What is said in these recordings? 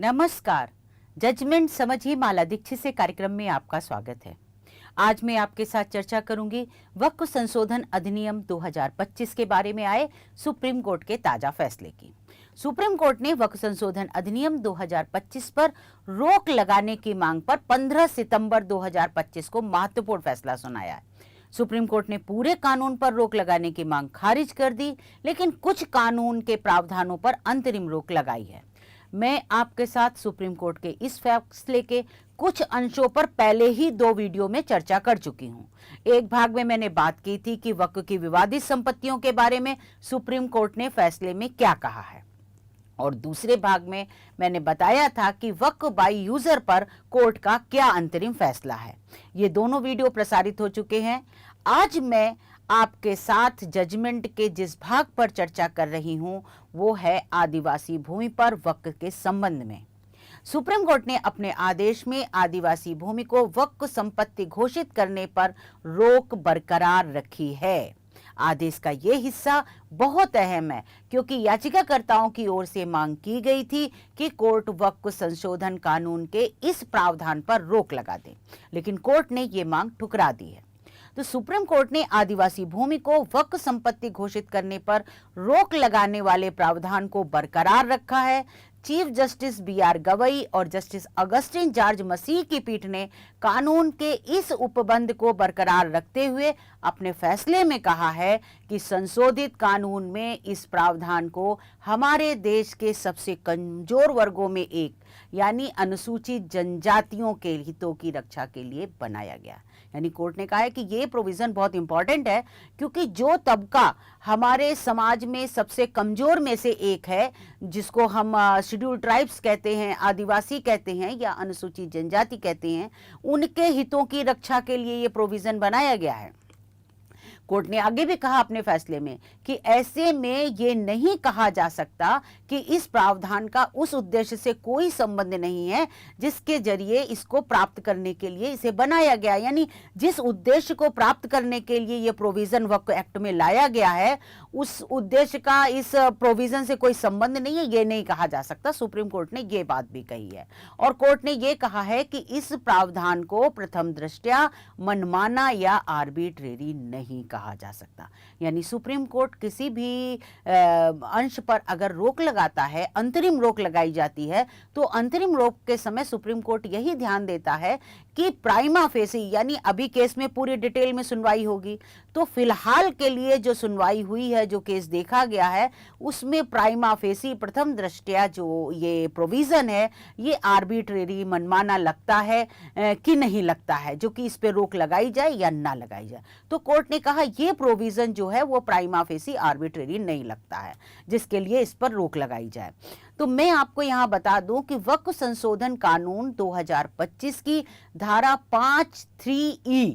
नमस्कार। जजमेंट समझिए माला दीक्षित से कार्यक्रम में आपका स्वागत है। आज मैं आपके साथ चर्चा करूंगी वक्फ संशोधन अधिनियम 2025 के बारे में आए सुप्रीम कोर्ट के ताजा फैसले की। सुप्रीम कोर्ट ने वक्फ संशोधन अधिनियम 2025 पर रोक लगाने की मांग पर 15 सितंबर 2025 को महत्वपूर्ण फैसला सुनाया है। सुप्रीम कोर्ट ने पूरे कानून पर रोक लगाने की मांग खारिज कर दी, लेकिन कुछ कानून के प्रावधानों पर अंतरिम रोक लगाई है। मैं आपके साथ सुप्रीम कोर्ट के इस फैसले के कुछ अंशों पर पहले ही 2 वीडियो में चर्चा कर चुकी हूं। एक भाग में मैंने बात की थी कि वक्फ की विवादित संपत्तियों के बारे में सुप्रीम कोर्ट ने फैसले में क्या कहा है, और दूसरे भाग में मैंने बताया था कि वक्फ बाय यूजर पर कोर्ट का क्या अंतरिम फैसला है। ये दोनों वीडियो प्रसारित हो चुके हैं। आज मैं आपके साथ जजमेंट के जिस भाग पर चर्चा कर रही हूं वो है आदिवासी भूमि पर वक्फ के संबंध में। सुप्रीम कोर्ट ने अपने आदेश में आदिवासी भूमि को वक्फ संपत्ति घोषित करने पर रोक बरकरार रखी है। आदेश का ये हिस्सा बहुत अहम है क्योंकि याचिकाकर्ताओं की ओर से मांग की गई थी कि कोर्ट वक्फ संशोधन कानून के इस प्रावधान पर रोक लगा दे, लेकिन कोर्ट ने ये मांग ठुकरा दी है। तो सुप्रीम कोर्ट ने आदिवासी भूमि को वक्फ संपत्ति घोषित करने पर रोक लगाने वाले प्रावधान को बरकरार रखा है। चीफ जस्टिस BR गवई और जस्टिस अगस्टिन जॉर्ज मसीह की पीठ ने कानून के इस उपबंध को बरकरार रखते हुए अपने फैसले में कहा है कि संशोधित कानून में इस प्रावधान को हमारे देश के सबसे कमजोर वर्गों में एक यानी अनुसूचित जनजातियों के हितों की रक्षा के लिए बनाया गया। यानी कोर्ट ने कहा है कि ये प्रोविजन बहुत इंपॉर्टेंट है क्योंकि जो तबका हमारे समाज में सबसे कमजोर में से एक है, जिसको हम शेड्यूल ट्राइब्स कहते हैं, आदिवासी कहते हैं या अनुसूचित जनजाति कहते हैं, उनके हितों की रक्षा के लिए ये प्रोविजन बनाया गया है। कोर्ट ने आगे भी कहा अपने फैसले में कि ऐसे में ये नहीं कहा जा सकता कि इस प्रावधान का उस उद्देश्य से कोई संबंध नहीं है जिसके जरिए इसको प्राप्त करने के लिए इसे बनाया गया। यानी जिस उद्देश्य को प्राप्त करने के लिए ये प्रोविजन वक्फ एक्ट में लाया गया है, उस उद्देश्य का इस प्रोविजन से कोई संबंध नहीं है, ये नहीं कहा जा सकता। सुप्रीम कोर्ट ने ये बात भी कही है और कोर्ट ने ये कहा है कि इस प्रावधान को प्रथम दृष्टया मनमाना या आर्बिट्रेरी नहीं कहा जा सकता। यानी सुप्रीम कोर्ट किसी भी अंश पर अगर रोक लगाता है, अंतरिम रोक लगाई जाती है, तो अंतरिम रोक के समय सुप्रीम कोर्ट यही ध्यान देता है कि प्राइमा फेसी, यानी अभी केस में पूरी डिटेल में सुनवाई होगी, तो फिलहाल के लिए जो सुनवाई हुई है, जो केस देखा गया है, उसमें प्राइमा फेसी प्रथम दृष्टया जो ये प्रोविजन है ये आर्बिट्रेरी मनमाना लगता है कि नहीं लगता है, जो कि इस पे रोक लगाई जाए या ना लगाई जाए। तो कोर्ट ने कहा ये प्रोविजन जो है वो प्राइमा फेसी आर्बिट्रेरी नहीं लगता है, जिसके लिए इस पर रोक लगाई जाए। तो मैं आपको यहां बता दूं कि वक्फ संशोधन कानून 2025 की धारा 5(3)E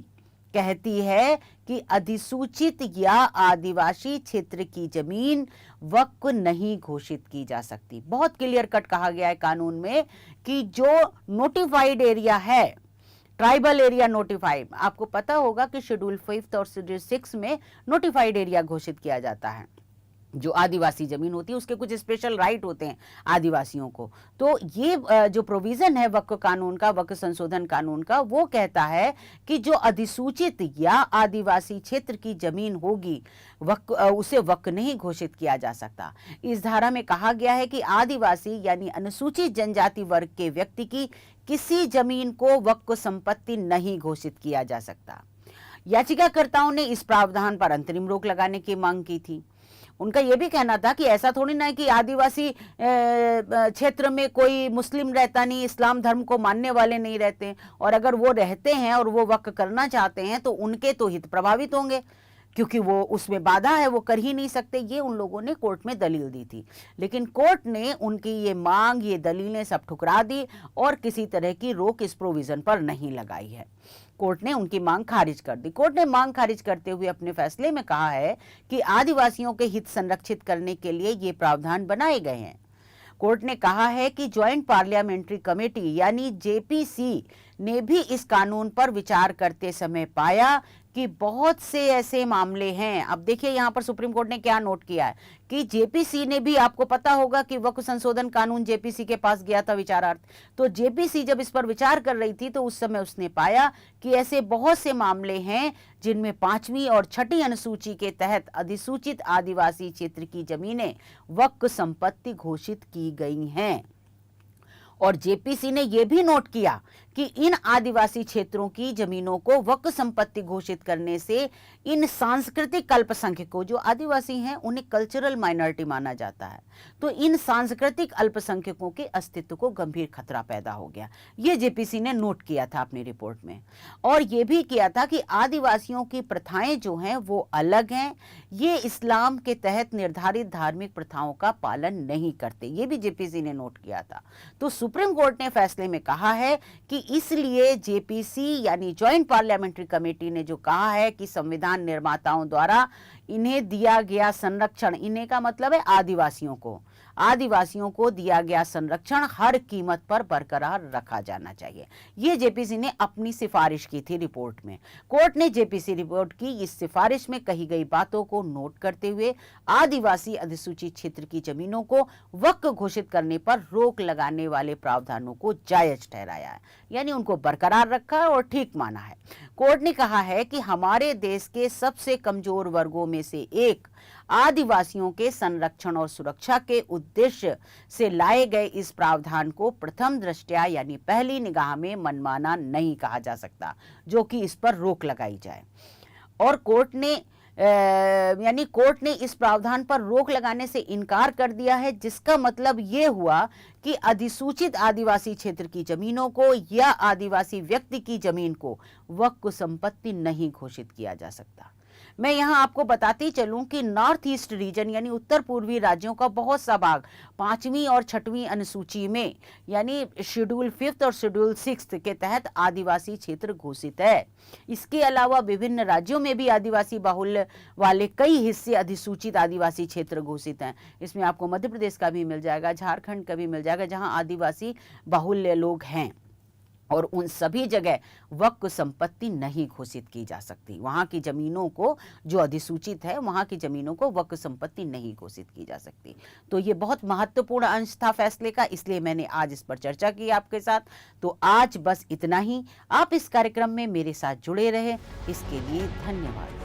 कहती है कि अधिसूचित या आदिवासी क्षेत्र की जमीन वक्फ नहीं घोषित की जा सकती। बहुत क्लियर कट कहा गया है कानून में कि जो नोटिफाइड एरिया है, ट्राइबल एरिया नोटिफाइड, आपको पता होगा कि शेड्यूल 5 और शेड्यूल 6 में नोटिफाइड एरिया घोषित किया जाता है। जो आदिवासी जमीन होती है उसके कुछ स्पेशल राइट होते हैं आदिवासियों को। तो ये जो प्रोविजन है वक्फ कानून का, वक्फ संशोधन कानून का, वो कहता है कि जो अधिसूचित या आदिवासी क्षेत्र की जमीन होगी उसे वक्फ नहीं घोषित किया जा सकता। इस धारा में कहा गया है कि आदिवासी यानी अनुसूचित जनजाति वर्ग के व्यक्ति की किसी जमीन को वक्फ संपत्ति नहीं घोषित किया जा सकता। याचिकाकर्ताओं ने इस प्रावधान पर अंतरिम रोक लगाने की मांग की थी। उनका यह भी कहना था कि ऐसा थोड़ी ना है कि आदिवासी क्षेत्र में कोई मुस्लिम रहता नहीं, इस्लाम धर्म को मानने वाले नहीं रहते, और अगर वो रहते हैं और वो वक्फ करना चाहते हैं तो उनके तो हित प्रभावित होंगे क्योंकि वो उसमें बाधा है, वो कर ही नहीं सकते। ये उन लोगों ने कोर्ट में दलील दी थी, लेकिन कोर्ट ने उनकी ये मांग, ये दलीलें सब ठुकरा दी और किसी तरह की रोक इस प्रोविजन पर नहीं लगाई है। कोर्ट ने उनकी मांग खारिज कर दी। कोर्ट ने मांग खारिज करते हुए अपने फैसले में कहा है कि आदिवासियों के हित संरक्षित करने के लिए ये प्रावधान बनाए गए हैं। कोर्ट ने कहा है कि ज्वाइंट पार्लियामेंट्री कमेटी यानी JPC ने भी इस कानून पर विचार करते समय पाया कि बहुत से ऐसे मामले हैं। अब देखिए यहाँ पर सुप्रीम कोर्ट ने क्या नोट किया है कि जेपीसी ने भी, आपको पता होगा कि वक्फ संशोधन कानून जेपीसी के पास गया था विचारार्थ, तो जेपीसी जब इस पर विचार कर रही थी तो उस समय उसने पाया कि ऐसे बहुत से मामले हैं जिनमें 5वीं और 6ठी अनुसूची के तहत अधिसूचित आदिवासी क्षेत्र की जमीनें वक्फ संपत्ति घोषित की गई हैं। और जेपीसी ने यह भी नोट किया कि इन आदिवासी क्षेत्रों की जमीनों को वक्फ संपत्ति घोषित करने से इन सांस्कृतिक अल्पसंख्यकों, जो आदिवासी हैं उन्हें कल्चरल माइनॉरिटी माना जाता है, तो इन सांस्कृतिक अल्पसंख्यकों के अस्तित्व को गंभीर खतरा पैदा हो गया। ये जेपीसी ने नोट किया था अपनी रिपोर्ट में। और ये भी किया था कि आदिवासियों की प्रथाएं जो हैं वो अलग हैं, ये इस्लाम के तहत निर्धारित धार्मिक प्रथाओं का पालन नहीं करते, ये भी जेपीसी ने नोट किया था। तो सुप्रीम कोर्ट ने फैसले में कहा है कि इसलिए जेपीसी यानी ज्वाइंट पार्लियामेंट्री कमेटी ने जो कहा है कि संविधान निर्माताओं द्वारा इन्हें दिया गया संरक्षण, इन्हें का मतलब है आदिवासियों को दिया गया संरक्षण हर कीमत पर बरकरार रखा जाना चाहिए। ये जेपीसी ने अपनी सिफारिश की थी रिपोर्ट में। कोर्ट ने जेपीसी रिपोर्ट की इस सिफारिश में कही गई बातों को नोट करते हुए आदिवासी अधिसूचित क्षेत्र की जमीनों को वक्फ घोषित करने पर रोक लगाने वाले प्रावधानों को जायज ठहराया है, यानी उनको बरकरार रखा है और ठीक माना है। कोर्ट ने कहा है कि हमारे देश के सबसे कमजोर वर्गों में से एक आदिवासियों के संरक्षण और सुरक्षा के उद्देश्य से लाए गए इस प्रावधान को प्रथम दृष्टया यानी पहली निगाह में मनमाना नहीं कहा जा सकता, जो कि इस पर रोक लगाई जाए। और कोर्ट ने इस प्रावधान पर रोक लगाने से इनकार कर दिया है, जिसका मतलब ये हुआ कि अधिसूचित आदिवासी क्षेत्र की जमीनों को या आदिवासी व्यक्ति की जमीन को वक्फ संपत्ति नहीं घोषित किया जा सकता। मैं यहाँ आपको बताती चलूं कि नॉर्थ ईस्ट रीजन यानी उत्तर पूर्वी राज्यों का बहुत सा भाग 5वीं और 6वीं अनुसूची में यानी शेड्यूल 5 और शेड्यूल 6 के तहत आदिवासी क्षेत्र घोषित है। इसके अलावा विभिन्न राज्यों में भी आदिवासी बाहुल्य वाले कई हिस्से अधिसूचित आदिवासी क्षेत्र घोषित हैं। इसमें आपको मध्य प्रदेश का भी मिल जाएगा, झारखंड का भी मिल जाएगा, जहां आदिवासी बाहुल्य लोग हैं। और उन सभी जगह वक्फ संपत्ति नहीं घोषित की जा सकती। वहां की जमीनों को, जो अधिसूचित है, वहां की जमीनों को वक्फ संपत्ति नहीं घोषित की जा सकती। तो ये बहुत महत्वपूर्ण अंश था फैसले का, इसलिए मैंने आज इस पर चर्चा की आपके साथ। तो आज बस इतना ही। आप इस कार्यक्रम में मेरे साथ जुड़े रहे, इसके लिए धन्यवाद।